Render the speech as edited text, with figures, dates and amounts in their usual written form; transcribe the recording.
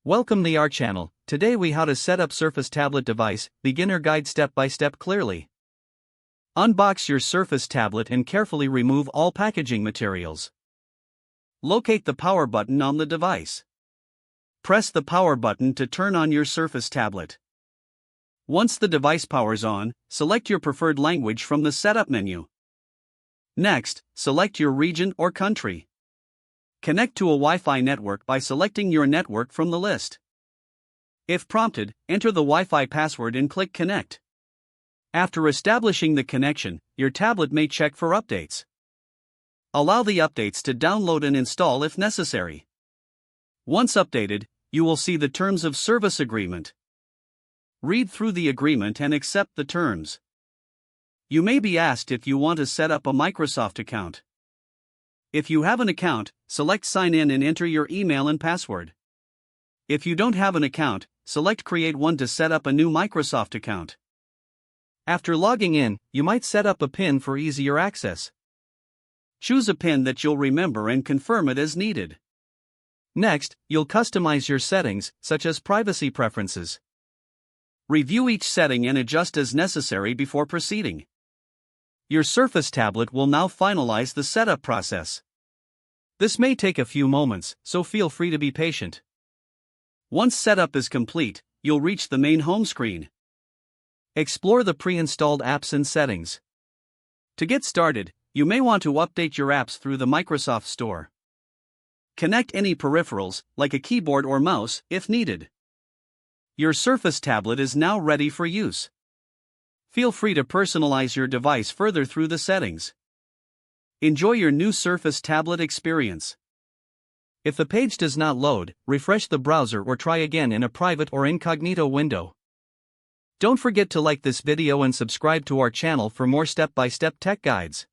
Welcome to our channel. Today we how to set up Surface tablet device, beginner guide step by step clearly. Unbox your Surface tablet and carefully remove all packaging materials. Locate the power button on the device. Press the power button to turn on your Surface tablet. Once the device powers on, select your preferred language from the setup menu. Next, select your region or country. Connect to a Wi-Fi network by selecting your network from the list. If prompted, enter the Wi-Fi password and click Connect. After establishing the connection, your tablet may check for updates. Allow the updates to download and install if necessary. Once updated, you will see the Terms of Service Agreement. Read through the agreement and accept the terms. You may be asked if you want to set up a Microsoft account. If you have an account, select Sign in and enter your email and password. If you don't have an account, select Create one to set up a new Microsoft account. After logging in, you might set up a PIN for easier access. Choose a PIN that you'll remember and confirm it as needed. Next, you'll customize your settings, such as privacy preferences. Review each setting and adjust as necessary before proceeding. Your Surface tablet will now finalize the setup process. This may take a few moments, so feel free to be patient. Once setup is complete, you'll reach the main home screen. Explore the pre-installed apps and settings. To get started, you may want to update your apps through the Microsoft Store. Connect any peripherals, like a keyboard or mouse, if needed. Your Surface tablet is now ready for use. Feel free to personalize your device further through the settings. Enjoy your new Surface tablet experience. If the page does not load, refresh the browser or try again in a private or incognito window. Don't forget to like this video and subscribe to our channel for more step-by-step tech guides.